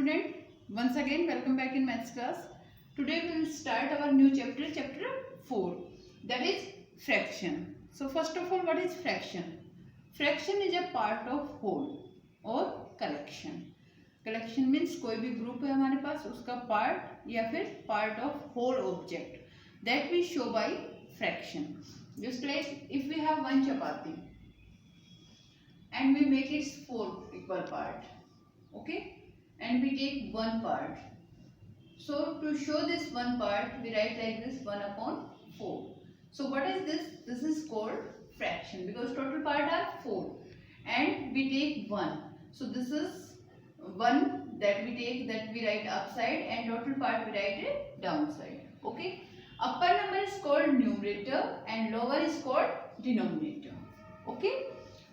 student, once again welcome back in maths class. Today we will start our new chapter, chapter 4, that is fraction. So first of all, what is fraction? Fraction is a part of whole or collection. Collection means कोई भी group है हमारे पास, उसका part या फिर part of whole object that we show by fraction. Just like if we have one chapati and we make its 4 equal part, okay, and we take one part. So to show this one part, we write like this 1 upon 4. So what is this? This is called fraction because total part are 4 and we take 1. So this is 1 that we take, that we write upside, and total part we write it downside. Okay. Upper number is called numerator and lower is called denominator. Okay.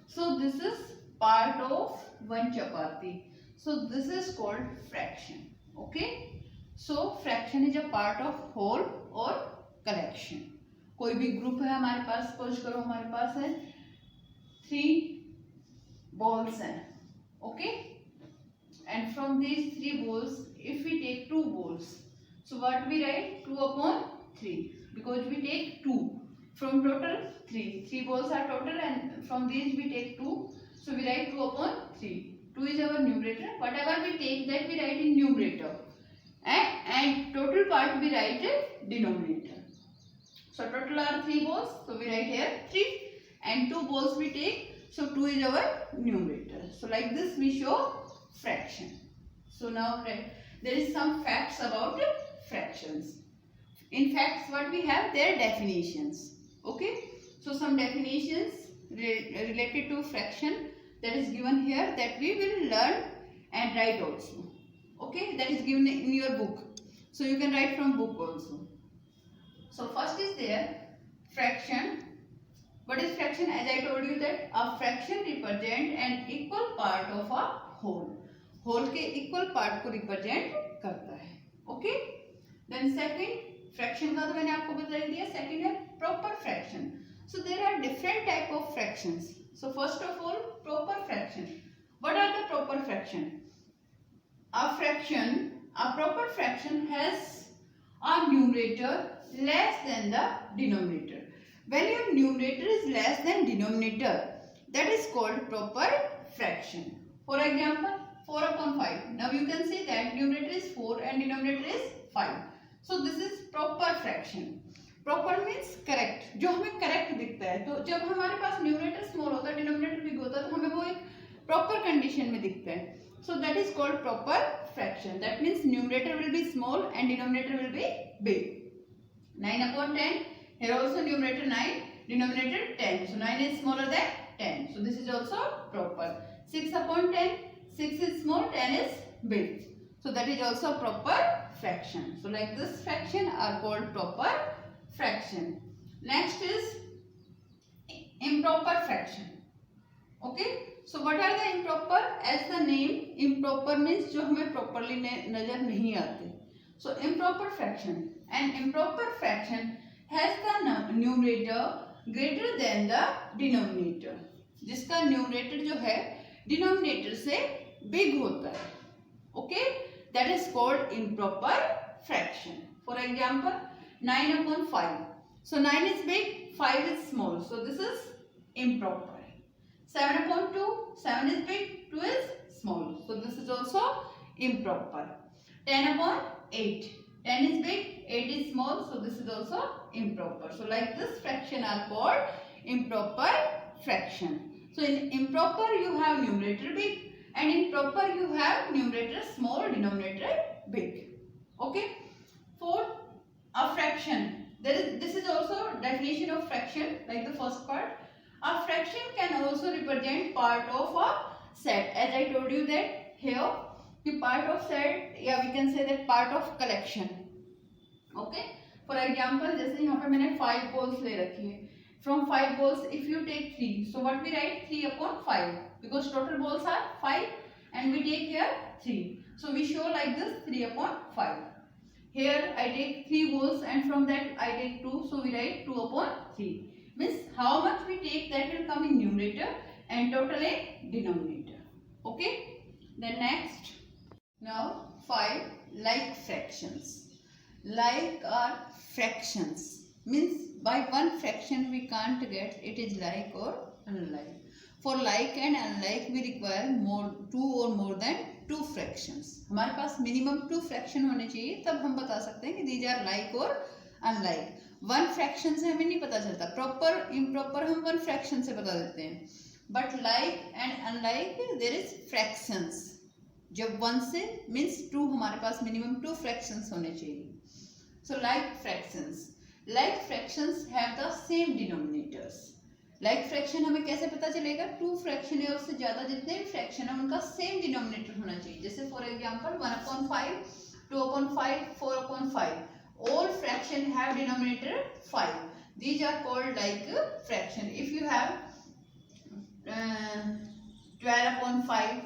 So this is part of one chapati. So this is called fraction. Okay. So fraction is a part of whole or collection. कोई भी group है हमारे पास, suppose करो हमारे पास है 3 balls हैं, okay, and from these 3 balls if we take 2 balls, so what we write 2 upon 3 because we take 2 from total 3 balls are total and from these we take 2, so we write 2 upon 3. 2 is our numerator, whatever we take that we write in numerator, and total part we write in denominator. So total are 3 balls, so we write here 3, and 2 balls we take, so 2 is our numerator. So like this we show fraction. So now there is some facts about fractions. In facts what we have, their definitions. Okay, so some definitions related to fraction that is given here that we will learn and write also. Okay, that is given in your book, so you can write from book also. So first is there fraction. What is fraction? As I told you that a fraction represent an equal part of a whole. Whole के equal part को represent करता है. Okay. Then second, fraction का तो मैंने आपको बता दिया. Second है proper fraction. So there are different type of fractions. So first of all, proper fraction. What are the proper fraction? A proper fraction has a numerator less than the denominator. When your numerator is less than denominator, that is called proper fraction. For example, 4 upon 5. Now you can see that numerator is 4 and denominator is 5. So this is proper fraction. Proper means correct. जो हमें correct दिखता है, तो जब हमारे पास numerator small होता है, denominator big होता है, तो हमें वो एक proper condition में दिखता है. So that is called proper fraction. That means numerator will be small and denominator will be big. 9 upon 10. Here also numerator 9, denominator 10. So 9 is smaller than 10. So this is also proper. 6 upon 10. 6 is small, 10 is big. So that is also proper fraction. So like this fraction are called proper fraction. Next is improper fraction. Okay. So what are the improper? As the name, improper means जो हमें properly नजर नहीं आते. So improper fraction. An improper fraction has the numerator greater than the denominator. जिसका numerator जो है denominator से big होता है. Okay, that is called improper fraction. For example, 9 upon 5. So 9 is big, 5 is small. So this is improper. 7 upon 2. 7 is big, 2 is small. So this is also improper. 10 upon 8. 10 is big, 8 is small, so this is also improper. So like this fraction are called improper fraction. So in improper you have numerator big and in proper you have numerator small, denominator big. Okay. Fourth, a fraction. This is also definition of fraction like the first part. A fraction can also represent part of a set. As I told you that here the part of set, yeah, we can say that part of collection. Okay. For example, जैसे यहाँ पे मैंने 5 balls ले रखी है. From 5 balls, if you take 3, so what we write 3 upon 5 because total balls are 5 and we take here 3. So we show like this 3 upon 5. Here I take 3 balls and from that I take 2, so we write 2 upon 3. Means how much we take that will come in numerator and total in denominator. Okay. Then next Now 5 like fractions. Like are fractions. Means by one fraction we can't get it is like or unlike. For like and unlike we require more two or more than two fractions. हमारे पास minimum two fraction होने चाहिए तब हम बता सकते हैं कि these are like और unlike. One fraction से हमें नहीं पता चलता. Proper improper हम one fraction से बता देते हैं. But like and unlike there is fractions. जब वन से मीन्स टू हमारे पास मिनिमम टू फ्रैक्शंस होने चाहिए. So like fractions have the same denominators. Like fraction हमें कैसे पता चलेगा? टू फ्रैक्शन है उससे ज्यादा जितने भी फ्रैक्शन है उनका सेम डिनोमिनेटर होना चाहिए. जैसे for example 1/5, 2/5, 4/5. All fraction have denominator 5. These are called like fraction. If you have 12/5,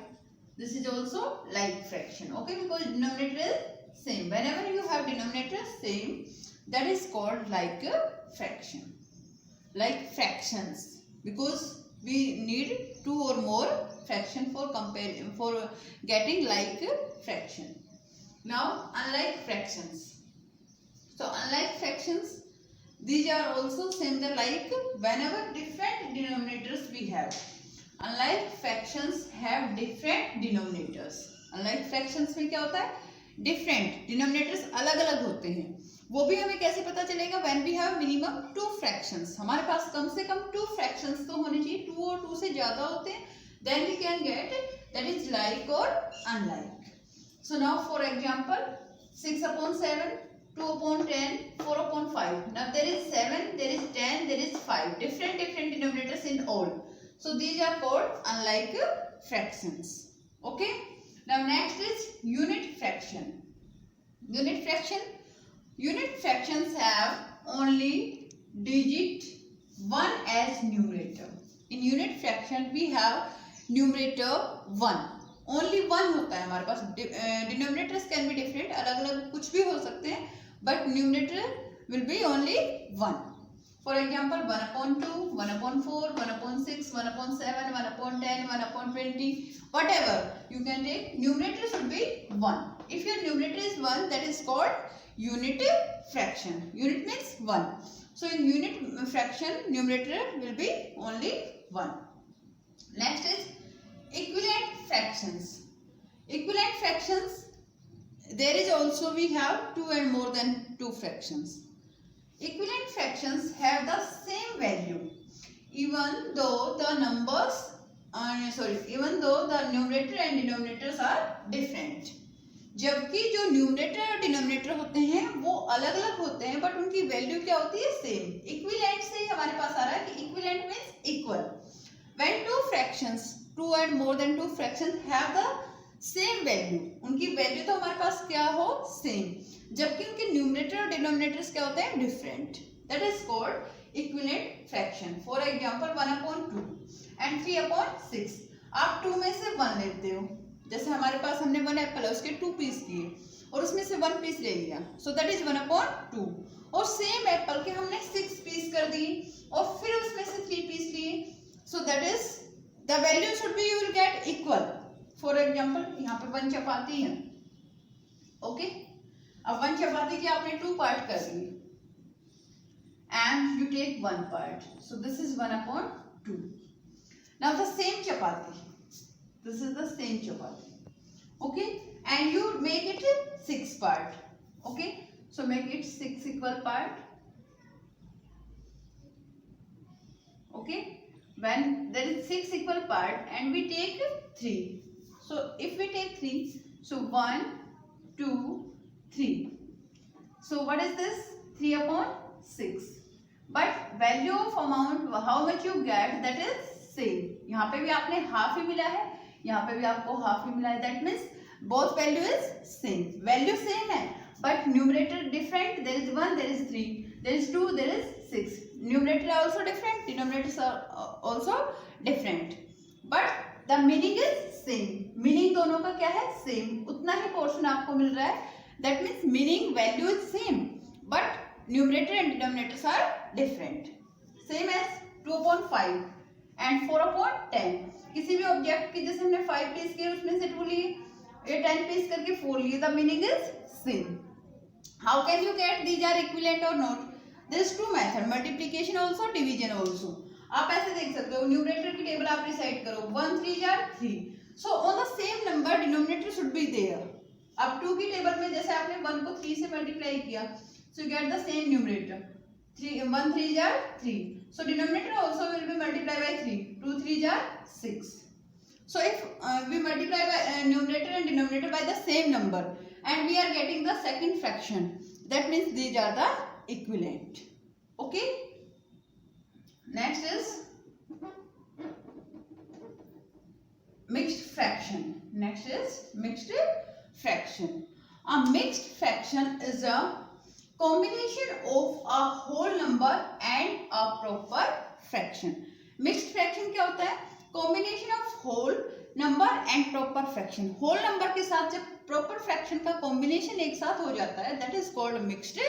this is also like fraction. Okay, because denominator is same. Whenever you have denominator same, that is called like a fraction. Like fractions, because we need two or more fraction for getting like a fraction. Now unlike fractions. So unlike fractions, these are also similar like whenever different denominators we have. Unlike fractions have different denominators. Unlike fractions में क्या होता है? Different denominators अलग अलग होते हैं. वो भी हमें कैसे पता चलेगा? When we have minimum two fractions. हमारे पास कम से कम two fractions तो होने चाहिए. two और two से ज़्यादा होते हैं. Then we can get that is like or unlike. So now for example 6/7, 2/10, 4/5. Now there is 7, there is 10, there is 5. Different denominators in all. So these are called unlike fractions. Okay. Now next is unit fraction. Unit fractions have only digit 1 as numerator. In unit fraction we have numerator 1. Only 1 होता है हमारे पास. Denominators can be different. अलग अलग कुछ भी हो सकते हैं. But numerator will be only 1. For example 1/2, 1/4, 1/6, 1/7, 1/10, 1/20, whatever you can take. Numerator should be 1. If your numerator is 1, that is called unit fraction. Unit means 1. So in unit fraction, numerator will be only 1. Next is equivalent fractions. Equivalent fractions, there is also we have two and more than two fractions. Equivalent fractions have the same value even though the numerator and denominators are different. जबकि जो numerator और denominator होते हैं वो अलग अलग होते हैं बट उनकी वैल्यू क्या होती है? सेम. इक्विवेलेंट से ही हमारे पास आ रहा है कि equivalent means equal. When two fractions, two and more than two fractions have the same value, उनकी वैल्यू तो हमारे पास क्या हो? सेम. जबकि उनके न्यूमरेटर और डिनोमिनेटर्स क्या होते हैं? Different. That is called equivalent fraction. For example 1/2 and 3/6. आप 2 में से 1 लेते हो. जैसे हमारे पास हमने 1 एप्पल है उसके 2 पीस किए और उसमें से 1 पीस ले लिया. So that is 1/2. और सेम एप्पल के हमने 6 पीस कर दिए और फिर उसमें से 3 पीस लिए. So that is the value should be, you will get equal. For example यहाँ पे 1 चपाती है. ओके. अब 1 चपाती की आपने 2 पार्ट कर दिए and you take 1 part. So this is 1/2. Now the same chapati. This is the same chapati. Okay. And you make it 6 part. Okay. So make it 6 equal part. Okay. When there is 6 equal part and we take 3. So if we take 3, so 1, 2, 3. So what is this? 3/6. But value of amount, how much you get, that is same. यहाँ पे भी आपने half ही मिला है, यहाँ पे भी आपको हाफ ही मिला है. That means both value is same. Value same है, but numerator different. There is 1, there is 3, there is 2, there is 6. Numerator are also different, denominators are also different. But the meaning is same. Meaning दोनों का क्या है? Same. उतना ही portion आपको मिल रहा है. That means meaning value is same, but numerator and denominators are different. Same as 2/5 and 4/10. किसी भी ऑब्जेक्ट की जैसे हमने 5 पीस किए उसमें से 2 लिए ये 10 पीस करके 4 लिए, the meaning is same. How can you get these are equivalent और not? There is two method, multiplication also, division also. आप ऐसे देख सकते हो, न्यूमरेटर की टेबल आप रिसाइड करो, 1 3 जार 3. So on the same number denominator should be there. अब 2 की टेबल में जैसे आपने 1 को 3 से मल्टीप्लाई किया, so you get the same numerator. 1 3 jar 3. So denominator also will be multiplied by 3. 2 3 jar 6. So if we multiply by numerator and denominator by the same number and we are getting the second fraction, that means these are the equivalent. Okay. Next is mixed fraction. Next is mixed fraction. A mixed fraction is a combination of a whole number and a proper fraction. Mixed fraction क्या होता है? Combination of whole number and proper fraction. Whole number के साथ जब proper fraction का combination एक साथ हो जाता है, that is called mixed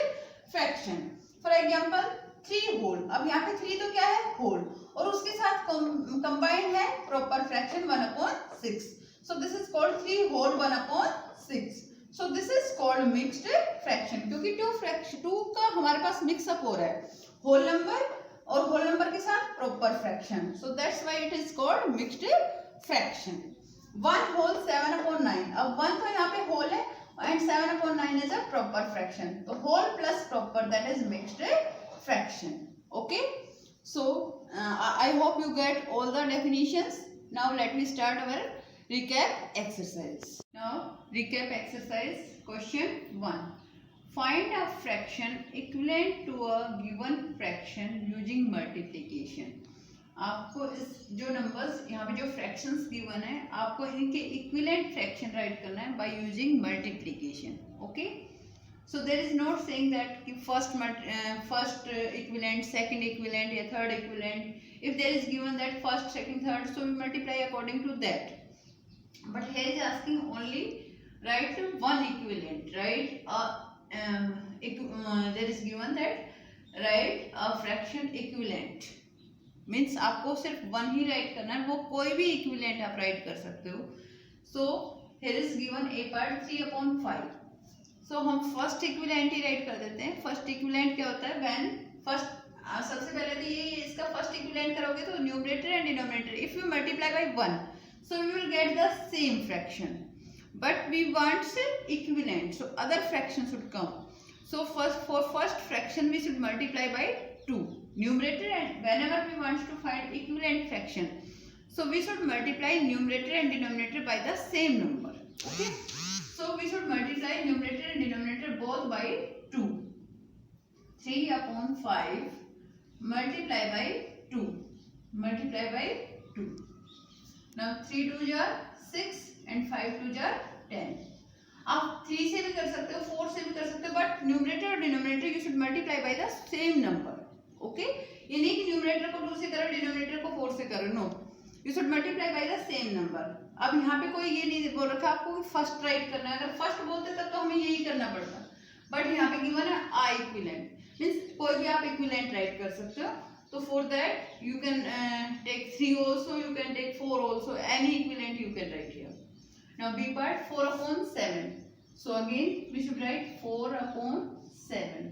fraction. For example, 3 whole. अब यहाँ पे 3 तो क्या है? Whole. और उसके साथ combined है proper fraction 1/6. So this is called 3 whole 1/6. So this is called mixed fraction. क्योंकि 2 का हमारे पास मिक्सअप हो रहा है, होल नंबर और होल नंबर के साथ proper fraction. So that's why it is called mixed fraction. 1 whole 7/9. अब 1 तो यहाँ पे होल है and 7/9 is a proper fraction. तो whole plus proper, that is mixed fraction. Okay, so I hope you get all the definitions. Now let me start our recap exercise. Now recap exercise. Question 1. Find a fraction equivalent to a given fraction using multiplication. आपको इस जो numbers यहाँ पे जो fractions given है, आपको इनके equivalent fraction write करना है by using multiplication. Okay, so there is not saying that कि फर्स्ट इक्विवेलेंट, सेकंड इक्विवेलेंट या third equivalent. If there is given that first, second, third, so we multiply according to that. But here is asking only write one equivalent, right? There is given that write a fraction equivalent. Means आपको सिर्फ one ही write करना है, वो कोई भी equivalent आप write कर सकते हो. So here is given a part 3/5. So हम first equivalent ही write कर देते हैं. First equivalent क्या होता है? When first सबसे पहले तो ये इसका first equivalent करोगे तो numerator and denominator if you multiply by 1, so we will get the same fraction, but we want equivalent, so other fractions should come. So for first fraction we should multiply by 2 numerator, and whenever we want to find equivalent fraction, so we should multiply numerator and denominator by the same number. Okay, so we should multiply numerator and denominator both by 2. 3/5 multiply by 2, multiply by 2. Now 3 2 jar 6 and 5 2 jar 10. आप 3 से भी कर सकते हो, 4 से भी कर सकते हो, बट न्यूमरेटर और denominator you should multiply by the same number. Okay, ये नहीं कि न्यूमरेटर को 2 से करो, डिनोमिनेटर को 4 से करो. No, you should multiply by the same number. अब यहाँ पे कोई ये नहीं बोल रखा आपको फर्स्ट राइट करना है. अगर फर्स्ट बोलते तब तो हमें यही करना पड़ता, बट यहाँ पे गिवन है आ इक्विवेलेंट, मीन्स कोई भी आप इक्विवेलेंट राइट कर सकते हो. So for that you can take 3 also, you can take 4 also, any equivalent you can write here. Now B part 4/7. So again we should write 4/7.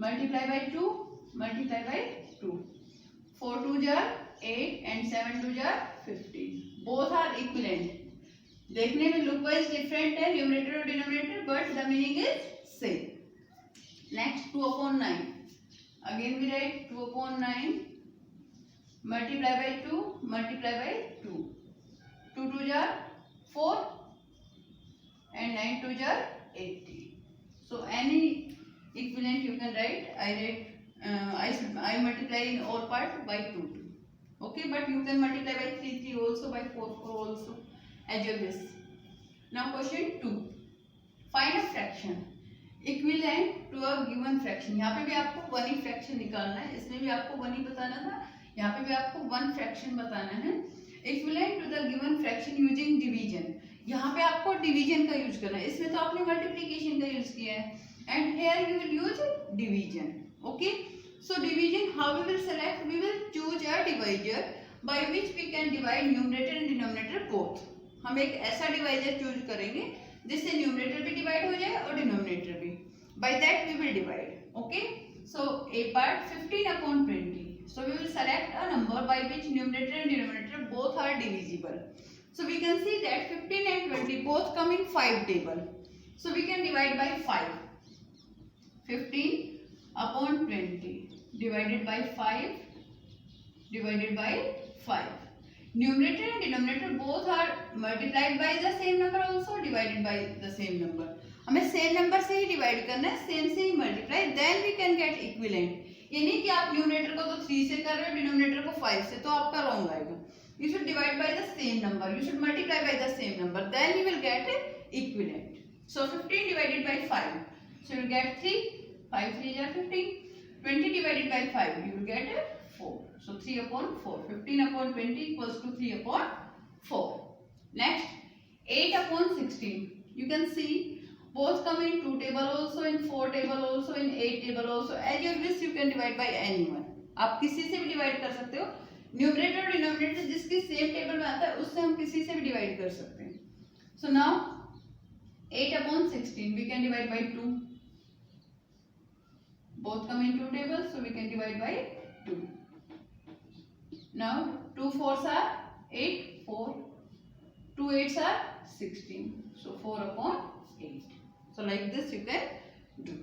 Multiply by 2, multiply by 2. 4 2 jar 8 and 7 2 jar 15. Both are equivalent. देखने में look wise different है numerator और denominator, but the meaning is same. Next 2/9. Again we write 2/9 multiply by 2, multiply by 2. 2 2 jar 4 and 9 2 jar 80. So any equivalent you can write. I multiply in all part by 2 2. Okay, but you can multiply by 3 3 also, by 4 4 also, as your wish. Now question 2. Find a fraction equivalent to a given fraction. यहाँ पे भी आपको one ही fraction निकालना है, इसमें भी आपको one ही बताना था, यहाँ पे भी आपको वन फ्रैक्शन बताना है. Equivalent to the given fraction using division. यहाँ पे आपको डिवीजन का यूज करना है, इसमें तो आपने मल्टीप्लिकेशन का यूज किया है, and here you will use division. Okay, so division how we will select, we will choose a divisor by which we can divide numerator and denominator both. हम एक ऐसा डिवाइजर चूज करेंगे जिससे numerator भी divide हो जाए और denominator भी. By that we will divide. Okay. So a part 15/20. So we will select a number by which numerator and denominator both are divisible. So we can see that 15 and 20 both come in 5 table. So we can divide by 5. 15/20 divided by 5 divided by 5. Numerator and denominator both are multiplied by the same number, also divided by the same number. हमें same number से ही divide करना है, same से ही multiply, then we can get equivalent. ये नहीं कि आप न्यूमरेटर को तो 3 से कर रहे हो, डिनोमिनेटर को 5 से, तो आपका रॉन्ग आएगा. You should divide by the same number, you should multiply by the same number, then you will get equivalent. So 15 divided by 5, so you will get 3. 5 3 are 15. 20 divided by 5, you will get 4. So 3/4. 15/20 equals to 3/4. Next, 8/16. You can see both come in 2 table also, in 4 table also, in 8 table also. As you wish you can divide by anyone. आप किसी से भी divide कर सकते हो. Numerator और denominator जिसकी same table में आता है उससे हम किसी से भी डिवाइड कर सकते हैं. So now 8/16 we can divide by 2. Both come in 2 tables, so we can divide by 2. Now 2 4s are 8, 4. 2 8s are 16. So 4/8. So like this you can do.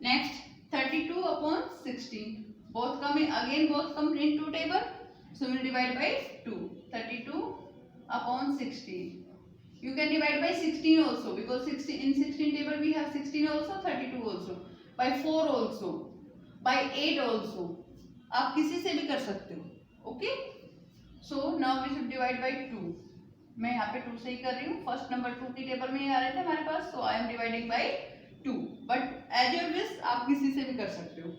Next, 32/16. Both come in again. Both come in 2 table. So we will divide by 2. 32/16. You can divide by 16 also, because 16 in 16 table we have 16 also, 32 also. By 4 also, by 8 also. आप किसी से भी कर सकते हो. Okay. So now we should divide by 2. मैं यहाँ पे 2 से ही कर रही हूँ. फर्स्ट नंबर 2 की टेबल में ही आ रहे थे हमारे पास, so I am dividing by 2. But as your wish, आप किसी से भी कर सकते हो.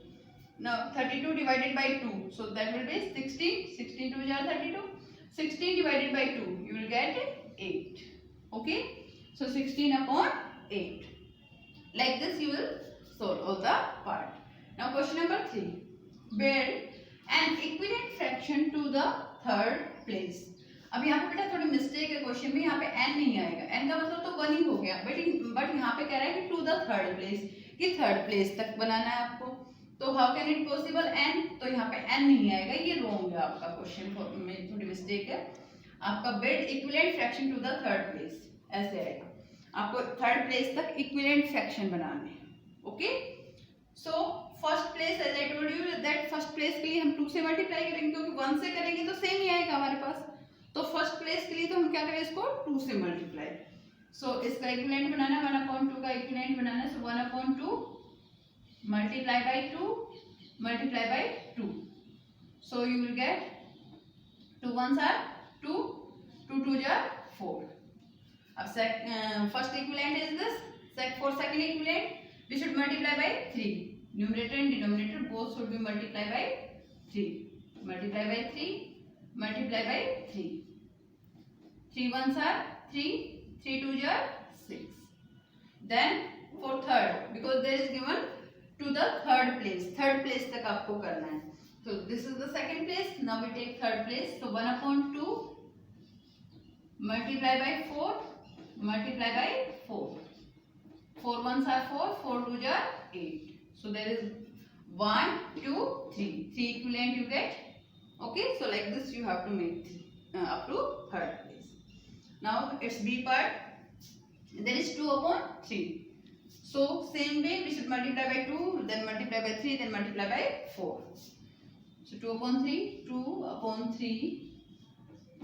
Now 32 divided by 2, so that will be 16. 16 2 are 32. 16 divided by 2, you will get 8. Okay. So 16/8. Like this you will solve all the part. Now question number 3. Build an equivalent fraction to the third place. अब यहाँ पे बेटा थोड़ी mistake है question में. यहाँ पे n नहीं आएगा. n का मतलब तो 1 ही हो गया, बट यहाँ पे कह रहा है कि टू द थर्ड प्लेस, कि थर्ड प्लेस तक बनाना है आपको. तो how can it possible n? तो यहाँ पे n नहीं आएगा, ये रॉन्ग है आपका क्वेश्चन में, थोड़ी मिस्टेक है. आपका build equivalent fraction to the third place ऐसे आएगा. आपको थर्ड प्लेस तक इक्विवेलेंट फ्रैक्शन बनाना है. Okay. So first place, as I told you that first place के लिए हम 2 से मल्टीप्लाई करेंगे, क्योंकि 1 से करेंगे तो सेम ही आएगा हमारे पास. तो फर्स्ट प्लेस के लिए तो हम क्या करें, इसको 2 से मल्टीप्लाई. सो इसका इक्विवेलेंट बनाना है, 1/2 का इक्विवेलेंट बनाना है. सो 1/2 multiply by 2 multiply by 2. So you will gate 2 1s are 2, 2 2s are 4. अब first equivalent is this. For second equivalent we should multiply by 3. Numerator and denominator both should be multiplied by 3. Multiply by 3. Multiply by 3. 3 1s are 3. 3 2s are 6. Then for third, because there is given to the third place. Third place तक आपको करना है. So this is the second place. Now we take third place. So 1/2 multiply by 4 multiply by 4. 4 1s are 4. 4 2s are 8. So there is 1 2 3. 3 equivalent you get. Okay. So like this you have to make up to third place. Now it's B part. There is 2/3. So same way we should multiply by 2, then multiply by 3, then multiply by 4. So 2/3. 2/3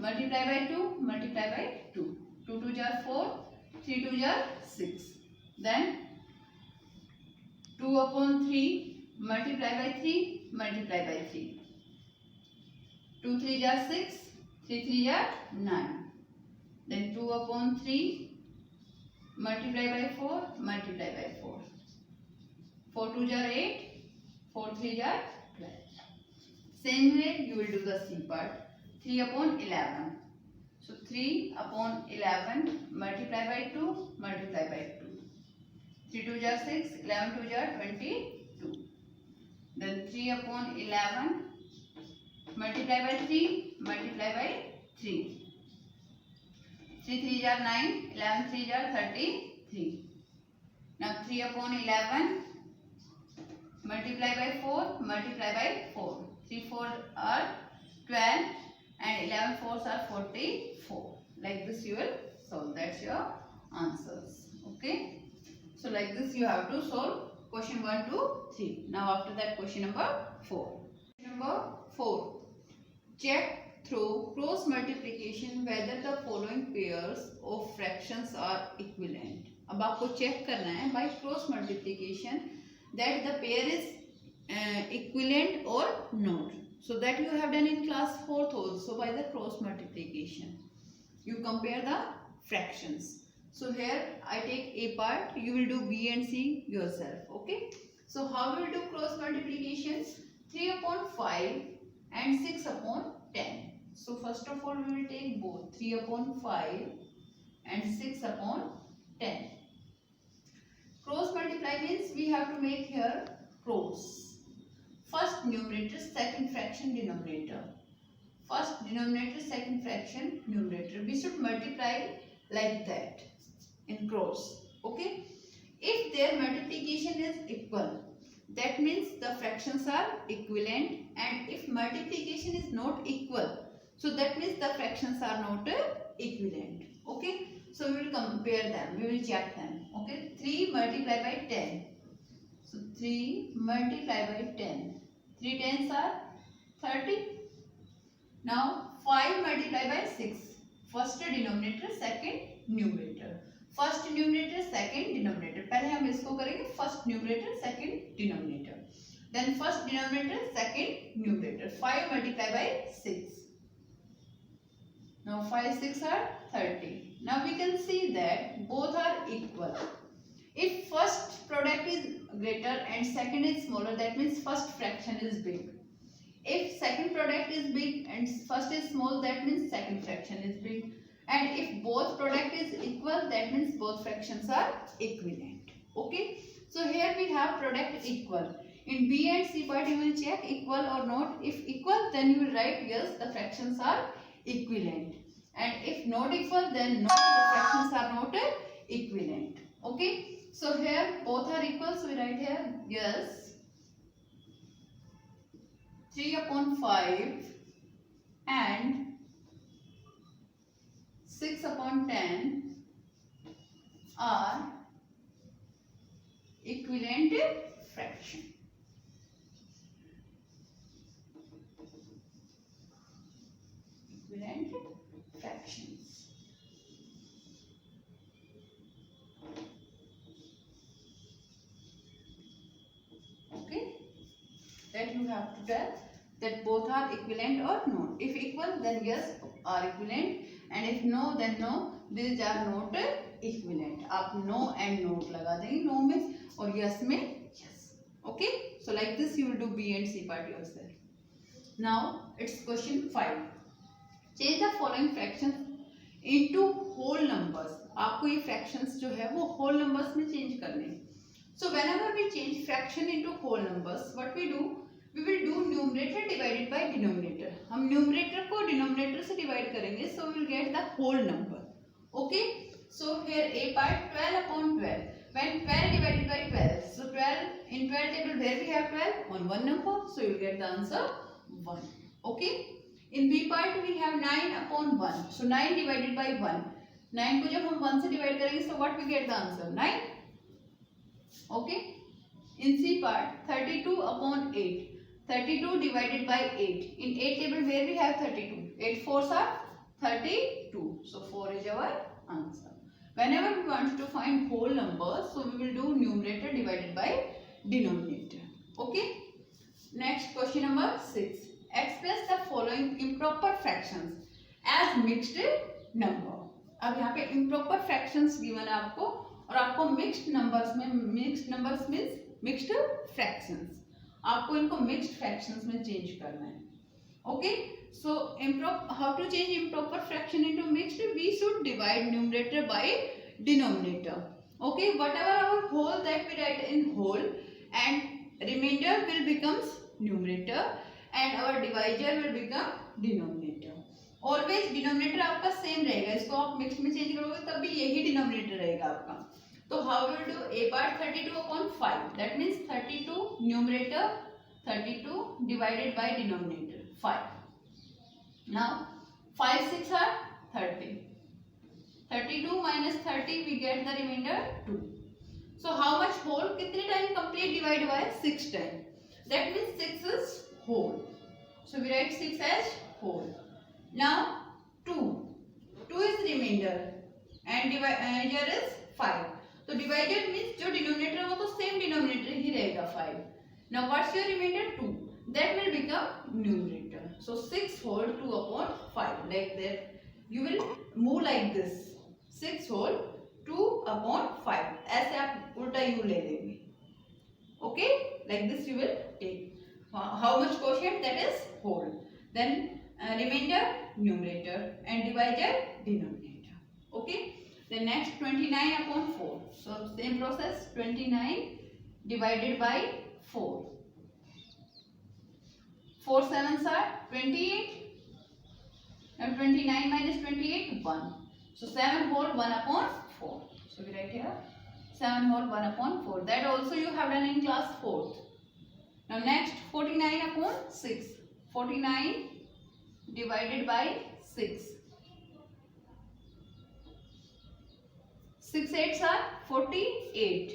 multiply by 2 multiply by 2. 2 2s are 4. 3 2s are 6. Then 2/3 multiply by 3 multiply by 3. 2 3s are 6. 3 3s are 9. Then 2/3 multiply by 4 multiply by 4. 4 2s are 8. 4 3s are 12. Same way you will do the C part. 3/11. So 3/11 multiply by 2 multiply by 2. 3 2s are 6. 11 2s are 22. Then 3/11 multiply by 3 multiply by 3. 3 3 are 9, 11 3 are 33. Now 3 upon 11 multiply by 4, multiply by 4. 3 4 are 12 and 11 4s are 44. Like this you will solve. That's your answers. Okay. So like this you have to solve question 1 to 3. Now after that question number 4. Question number 4. Check through cross multiplication whether the following pairs of fractions are equivalent. अब आपको check करना है by cross multiplication that the pair is equivalent or not. So that you have done in class 4th also by the cross multiplication. You compare the fractions. So here I take A part, you will do B and C yourself. Okay. So how we will do cross multiplications? 3 upon 5 and 6 upon 10. So first of all we will take both 3 upon 5 and 6 upon 10. Cross multiply means we have to make here cross. First numerator, second fraction denominator. First denominator, second fraction numerator. We should multiply like that in cross. Okay. If their multiplication is equal, that means the fractions are equivalent, and if multiplication is not equal, so that means the fractions are not equivalent. Okay. So we will compare them. We will check them. Okay. 3 multiplied by 10. So 3 multiplied by 10. 3 tens are 30. Now 5 multiplied by 6. First denominator, second numerator. First numerator, second denominator. पहले हम इसको करेंगे first numerator, second denominator. Then first denominator, second numerator. 5 multiplied by 6. Now 5 6 are 30. Now we can see that both are equal. If first product is greater and second is smaller, that means first fraction is big. If second product is big and first is small, that means second fraction is big. And if both product is equal, that means both fractions are equivalent. Okay. So here we have product equal. In B and C part you will check equal or not. If equal, then you will write yes, the fractions are equivalent. And if not equal, then no, the fractions are not equivalent. Okay. So here both are equal, so we write here yes. 3 upon 5 and 6 upon 10 are equivalent fraction. Equivalent fractions. Okay. That you have to tell that both are equivalent or not. If equal, then yes, are equivalent, and if no, then no, these are not equivalent. आप no and not लगा देंगे, no में और yes में yes. Okay. So like this you will do B and C part yourself. Now it's question 5. Change the following fractions into whole numbers. आपको ये fractions जो है वो whole numbers में change करने. So whenever we change fraction into whole numbers, what we do? We will do numerator divided by denominator. हम numerator को denominator से divide करेंगे, so we will get the whole number. Okay. So here A part 12 upon 12. When 12 divided by 12, so 12 in 12 table where we have 12 on one number, so you will get the answer 1. Okay. In B part we have 9 upon 1, so 9 divided by 1. 9 को जब हम 1 से divide करेंगे, so what we get the answer 9. Okay. In C part 32 upon 8. 32 divided by 8. In 8 table where we have 32. 8 fours are 32. So 4 is our answer. Whenever we want to find whole numbers, so we will do numerator divided by denominator. Okay. Next question number 6. Express the following improper fractions as mixed number. अब यहाँ पे improper fractions given है आपको, और आपको mixed numbers में, mixed numbers means mixed fractions, आपको इनको mixed fractions में change करना है. Okay. So how to change improper fraction into mixed? We should divide numerator by denominator. Okay. Whatever our whole that we write in whole, and remainder will becomes numerator, and our divisor will become denominator. Always denominator आपका same रहेगा, इसको आप mix में change करोगे तब भी यही denominator रहेगा आपका। तो how will do a part 32 upon 5, that means 32 numerator, 32 divided by denominator 5. Now 5 6 are 30. 32 minus 30 we get the remainder 2. So how much whole, कितने टाइम complete divide हुआ है? 6 time. That means 6 is whole. So we write 6 as whole. Now 2 is remainder and here is 5. तो divided means जो denominator है वो तो same denominator ही रहेगा 5. Now what's your remainder? 2. That will become numerator. So 6 whole 2 upon 5, like that. You will move like this. 6 whole 2 upon 5. ऐसे आप उल्टा u ले लेंगे. Okay? Like this you will take. How much quotient? That is whole. Then remainder numerator and divisor denominator. Okay? The next 29 upon 4. So same process, 29 divided by 4. 4 sevens are 28. Now 29 minus 28, 1. So 7 whole 1 upon 4. So we write here 7 whole 1 upon 4. That also you have done in class 4th. Now next 49 upon 6. 49 divided by 6. 6 8s are 48.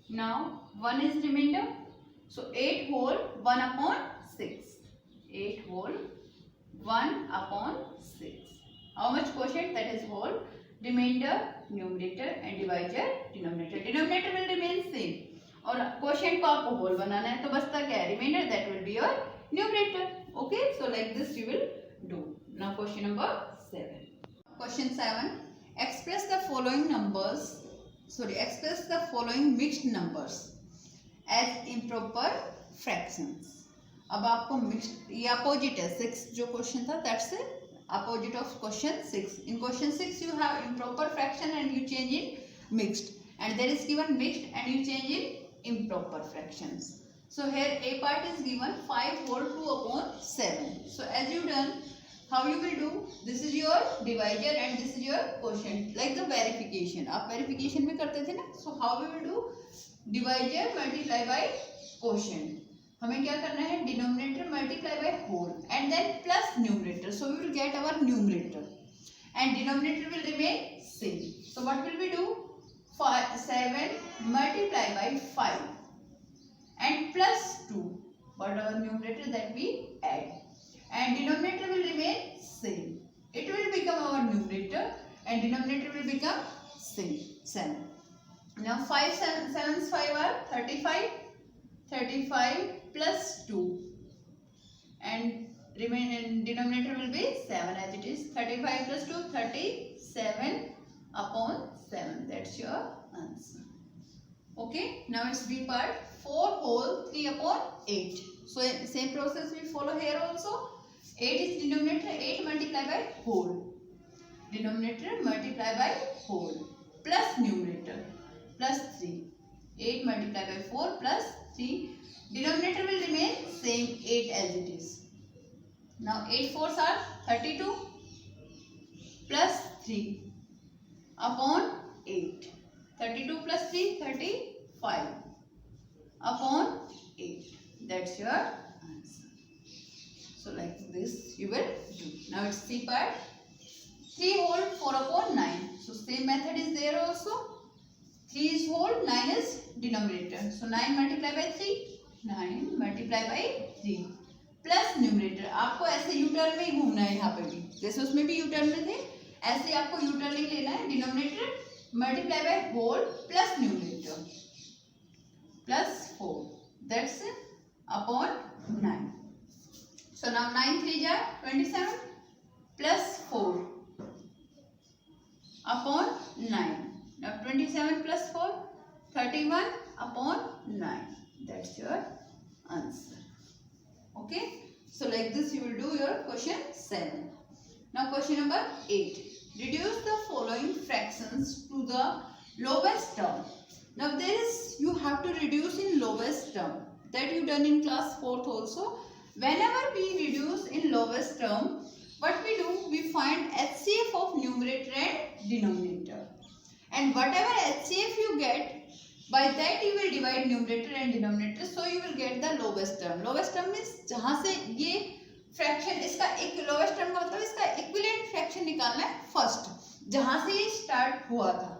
Now 1 is remainder. So 8 whole 1 upon 6. 8 whole 1 upon 6. How much quotient? That is whole. Remainder numerator and divisor denominator. Denominator will remain same. और question को आपको whole बनाना है तो बचता क्या है? Reminder, that will be your numerator. Okay, so like this you will do. Now question number 7. Question 7, express the following numbers, express the following mixed numbers as improper fractions. अब आपको मिक्स्ड, ये opposite है 6 जो question था, that's opposite of question 6. In question 6 you have improper fraction and you change in mixed, and there is given mixed and you change in improper fractions. So here a part is given 5 whole 2 upon 7. So as you done, how you will do? This is your divisor and this is your quotient, like the verification. आप verification में करते थे ना? So how we will do? Divisor multiply by quotient. हमें क्या करना है? Denominator multiply by whole and then plus numerator. So we will get our numerator and denominator will remain same. So what will we do? 7 multiply by 5 and plus 2. What our numerator? That we add and denominator will remain same. It will become our numerator and denominator will become same 7. Now 5 7s 5 are 35. 35 plus 2 and remaining denominator will be 7 as it is. 35 plus 2, 37 upon 7. That's your answer. Okay, now it's B part. 4 whole 3 upon 8. So same process we follow here also. 8 is denominator, 8 multiplied by whole. Denominator multiplied by whole plus numerator plus 3. 8 multiplied by 4 plus 3. Denominator will remain same 8 as it is. Now 8 4s are 32 plus 3 upon 8. 32 plus 3 35 upon 8. That's your answer. So like this you will do. Now it's C part. 3 whole 4 upon 9. So same method is there also. 3 is whole, 9 is denominator. So 9 multiplied by 3, 9 multiplied by 3 plus numerator. आपको ऐसे U turn में ही घूमना है यहाँ पे भी, जैसे उसमें भी यूटर्न में थे ऐसे आपको यूटर्न ही लेना है. Denominator multiply by whole plus numerator plus 4, that's upon 9. So now 9 3 जा 27 plus 4 upon 9. Now 27 plus 4, 31 upon 9. That's your answer. Okay. So like this you will do your question 7. Now question number 8. Reduce the following fractions to the lowest term. Now there is, you have to reduce in lowest term. That you done in class 4th also. Whenever we reduce in lowest term, what we do? We find HCF of numerator and denominator. And whatever HCF you get, by that you will divide numerator and denominator. So you will get the lowest term. Lowest term means जहाँ से ये fraction, इसका एक lowest term का मतलब इसका equivalent fraction निकालना है फर्स्ट, जहाँ से ये स्टार्ट हुआ था.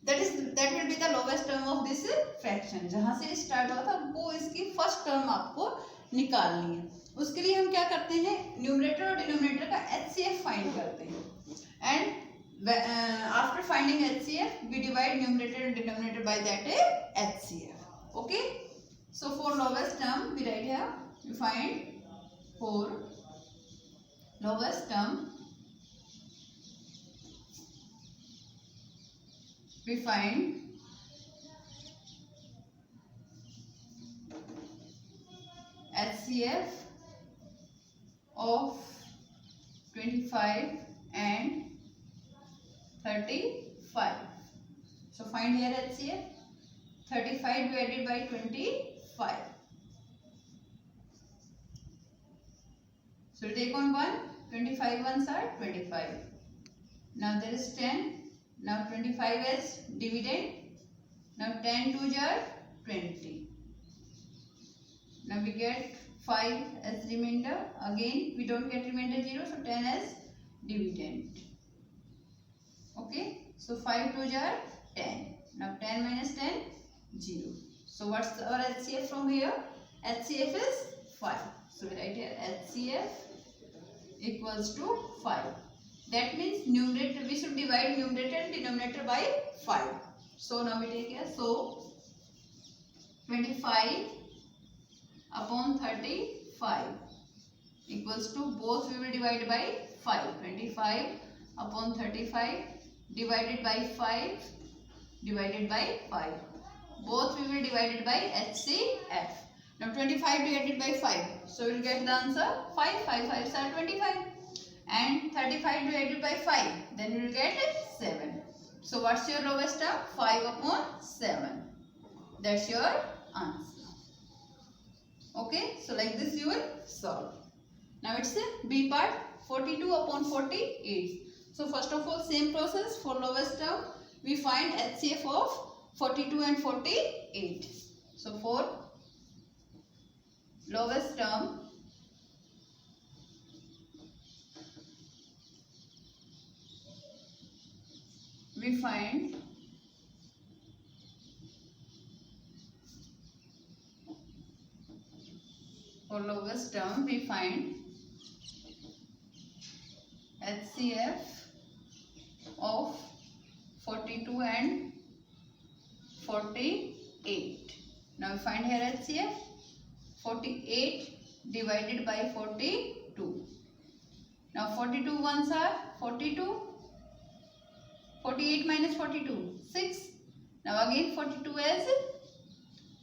that will be the lowest term of this fraction. जहाँ से स्टार्ट हुआ था वो इसकी फर्स्ट टर्म आपको निकालनी है. उसके लिए हम क्या करते हैं, न्यूमरेटर और डिनोमिनेटर का HCF फाइंड करते हैं. And after finding HCF we divide numerator and denominator by that HCF. Okay, so for lowest term we write here, we find for lowest term we find HCF of 25 and 35. So find here HCF. 35 divided by 25. So take on 1. 25 ones are 25. Now there is 10. Now 25 as dividend. Now 10 twos are 20. Now we get 5 as remainder. Again we don't get remainder 0. So 10 as dividend. Okay. So 5 twos are 10. Now 10 minus 10, 0. So what's our HCF from here? HCF is 5. So we write here HCF equals to 5. That means numerator, we should divide numerator and denominator by 5. So now we take here, so 25 upon 35 equals to, both we will divide by 5. 25 upon 35 divided by 5 divided by 5. Both we will divide it by HCF. Now 25 divided by 5. So we will get the answer 5. 5 5s are 25. And 35 divided by 5. Then we will get 7. So what's your lowest term? 5 upon 7. That's your answer. Okay. So like this you will solve. Now it's a B part, 42 upon 48. So first of all, same process. For lowest term we find HCF of 42 and 48. So for lowest term we find HCF of 42 and 48. Now we find here HCF 48 divided by 42. Now 42 ones are 42. 48 minus 42, 6. Now again 42 as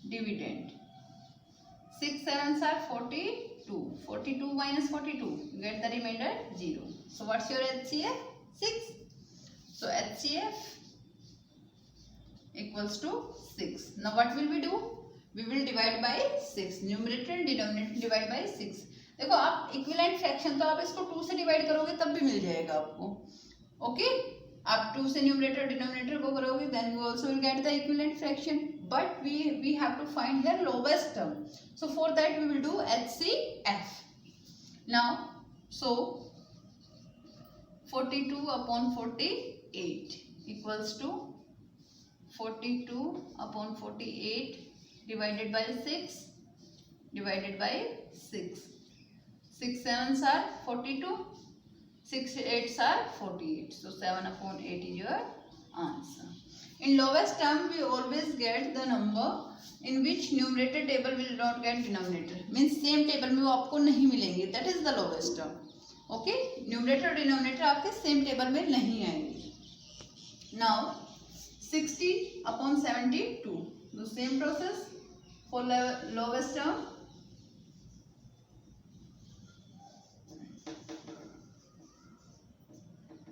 dividend. 6 sevens are 42. 42 minus 42, you get the remainder 0. So what's your HCF? 6. So HCF equals to 6. Now what will we do? We will divide by 6. Numerator and denominator divide by 6. देखो आप equivalent fraction तो आप इसको 2 से divide करोगे तब भी मिल जाएगा आपको. ओके, आप 2 से न्यूमरेटर डिनोमिनेटर को करोगे then you also will get the equivalent fraction. But we have to find the lowest term. So for that we will do HCF. Now so 42 upon 48 equals to 42 upon 48 divided by 6 divided by 6. 6 sevens are 42. 6 8s are 48. So 7 upon 8 is your answer. In lowest term we always get the number in which numerator table will not get denominator. Means same table में वो आपको नहीं मिलेंगे. That is the lowest term. Okay? Numerator और denominator आपके same table में नहीं आएंगे. Now 60 upon 72. The same process for lowest term.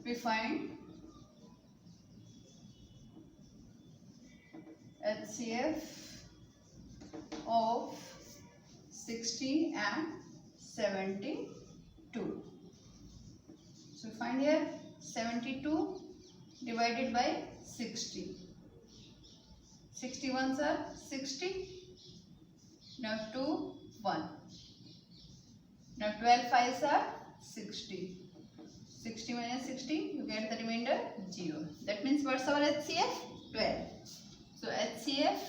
We find HCF of 60 and 72. So find here 72 divided by 60. 61s are 60. Now 2, 1. Now 12 5s are 60. 60 minus 60, you get the remainder 0. That means what's our HCF? 12. So HCF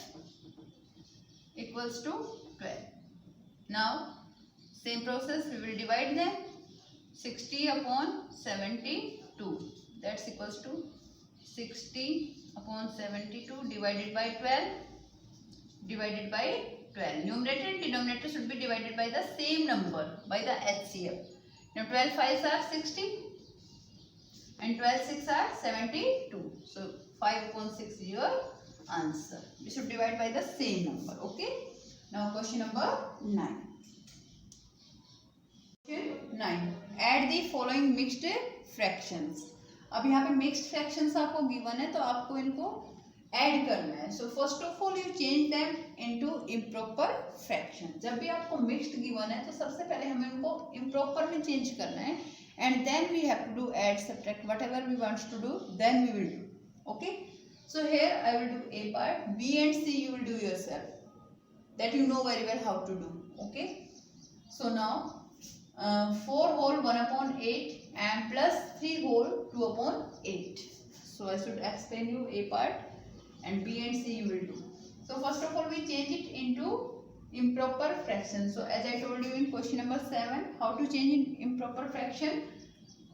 equals to 12. Now same process, we will divide them. 60 upon 72, that's equals to 60 upon 72 divided by 12 divided by 12. Numerator and denominator should be divided by the same number, by the HCF. Now 12 5s are 60 and 12 6 are 72. So 5 upon 6 is your answer. We should divide by the same number. Okay. Now question number 9. 9. Add the following mixed fractions. अब यहाँ पे mixed fractions आपको given है तो आपको इनको add करना है. So first of all you change them into improper fraction. जब भी आपको mixed given है तो सबसे पहले हमें इनको improper में change करना है and then we have to do add subtract whatever we want to do, then we will do. Okay. So here I will do A part, B and C you will do yourself. That you know very well how to do. Okay. So now 4 whole 1 upon 8 and plus 3 whole 2 upon 8. So I should explain you A part and B and C you will do. So first of all we change it into improper fraction. So as I told you in question number 7, how to change in improper fraction?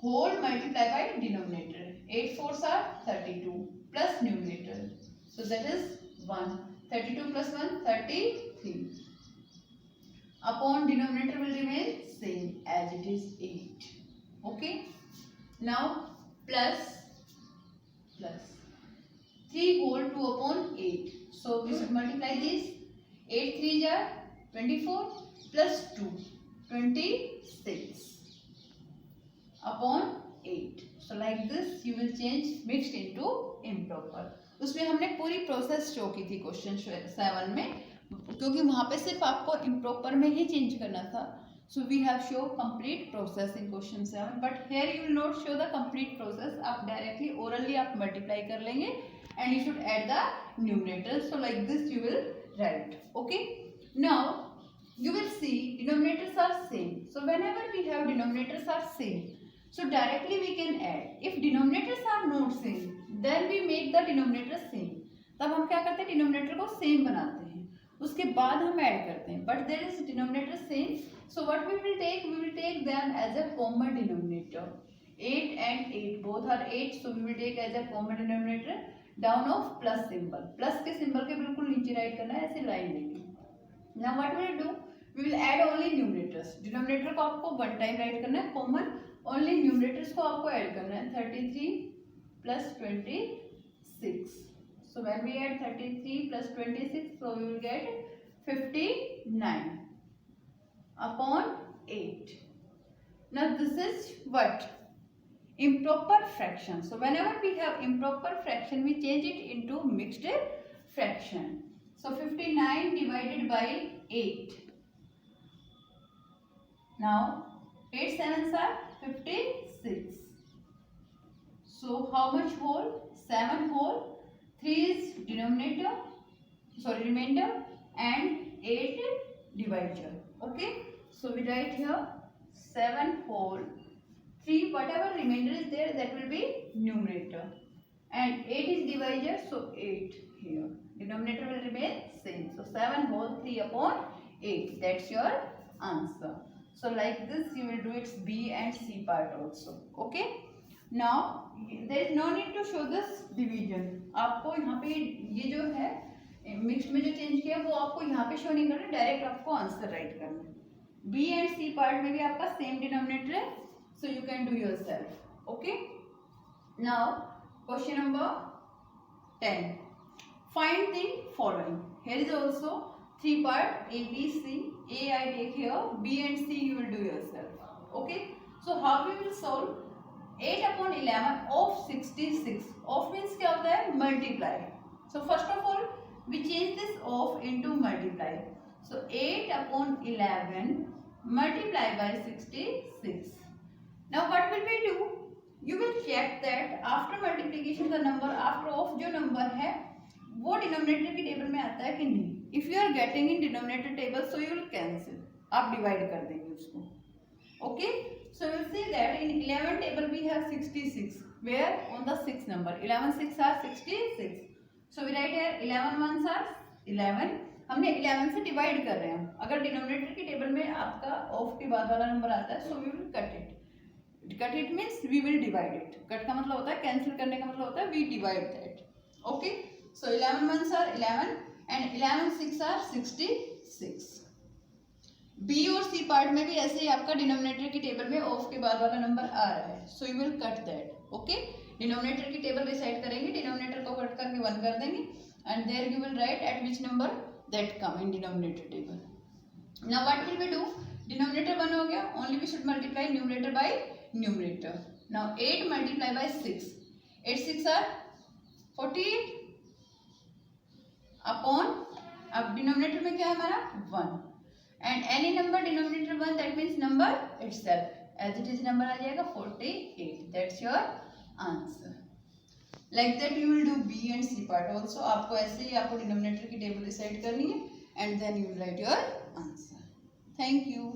Whole multiply by denominator. 8 4s are 32 plus numerator. So that is 1. 32 plus 1 33. Upon denominator will remain same as it is 8. Okay. Now plus 3 whole 2 upon 8. So we should multiply this. 8 3s are 24 plus 2 26 upon 8. So like this you will change mixed into improper. उसमें हमने पूरी process show की थी question 7 में, क्योंकि वहाँ पे सिर्फ आपको इम्प्रॉपर में ही चेंज करना था. So we have show complete process in question 7, but here you will not show the complete process. आप डायरेक्टली ओरली आप मल्टीप्लाई कर लेंगे and you should add the numerator. So like this you will write. Okay. Now you will see denominators are same. So whenever we have denominators are same, so directly we can add. If denominators are not same, then we make the denominator same. तब हम क्या करते हैं, denominator को same बनाते हैं, उसके बाद हम ऐड करते हैं. But there is denominator same, so what we will take them as a common denominator. 8 and 8 both are 8, so we will take as a common denominator down of plus symbol. Plus के symbol के बिल्कुल नीचे right करना है, ऐसे line लेंगे. Now what we will do? We will add only numerators. Denominator को आपको वन टाइम राइट करना है कॉमन, ओनली न्यूमरेटर्स को आपको ऐड करना है. 33 plus 26. So when we add 33 plus 26, so we will get 59 upon 8. Now this is what? Improper fraction. So whenever we have improper fraction, we change it into mixed fraction. So 59 divided by 8. Now 8 7s are 56. So how much whole? 7 whole. 3 is denominator, sorry remainder, and 8 divisor. Okay. So we write here 7 whole. 3 whatever remainder is there, that will be numerator, and 8 is divisor, so 8 here. Denominator will remain same. So 7 whole 3 upon 8. That's your answer. So like this you will do its B and C part also. Okay. Now there is no need to show this division. आपको यहाँ पे ये जो है mixed में जो change किया वो आपको यहाँ पे शो नहीं करना, डायरेक्ट आपको आंसर राइट करना है. B and C पार्ट में भी आपका सेम डिनोमिनेटर है, so you can do yourself. Okay. Now question number 10. Find the following. Here is also 3 part, A, B, C. A I take here, B and C you will do yourself. Okay. So how we will solve? 8 upon 11 of 66. Of means क्या होता है? Multiply. So first of all we change this of into multiply. So 8 upon 11 multiply by 66. Now what will we do? You will check that after multiplication the number after of जो number है वो denominator की table में आता है कि नहीं. If you are getting in denominator table so you will cancel, आप डिवाइड कर देंगे उसको. Okay, so you see that in 11 table we have 66 where on the 6 number. 11 6 are 66. So we write here 11 1s are 11. हमने 11 से divide कर रहे हैं. अगर डिनोमिनेटर की टेबल में आपका ऑफ के बाद वाला नंबर आता है so we will cut it. Cut it means we will divide it. Cut का मतलब होता है कैंसिल करने का मतलब होता है we divide that. Okay, so 11 1s are 11 and 11 6 are 66. B और सी पार्ट में भी ऐसे ही आपका डिनोमिनेटर की टेबल में ऑफ के बाद वाला नंबर आ रहा है so you will cut that. Okay, denominator की टेबल रिसाइड करेंगे, डिनोमिनेटर को कट करके 1 कर देंगे and there you will write at which number that come in denominator table. Now what will we do? Denominator 1 हो गया, only we should multiply numerator by numerator. Now 8 multiply by 6. 8 6 are 48 upon, अब denominator में क्या है हमारा 1 and any number denominator 1 that means number itself as it is number आ जाएगा 48. That's your answer. Like that you will do B and C part also. आपको ऐसे ही आपको डिनोमिनेटर की टेबल डिसाइड करनी है and then you will write your answer. Thank you.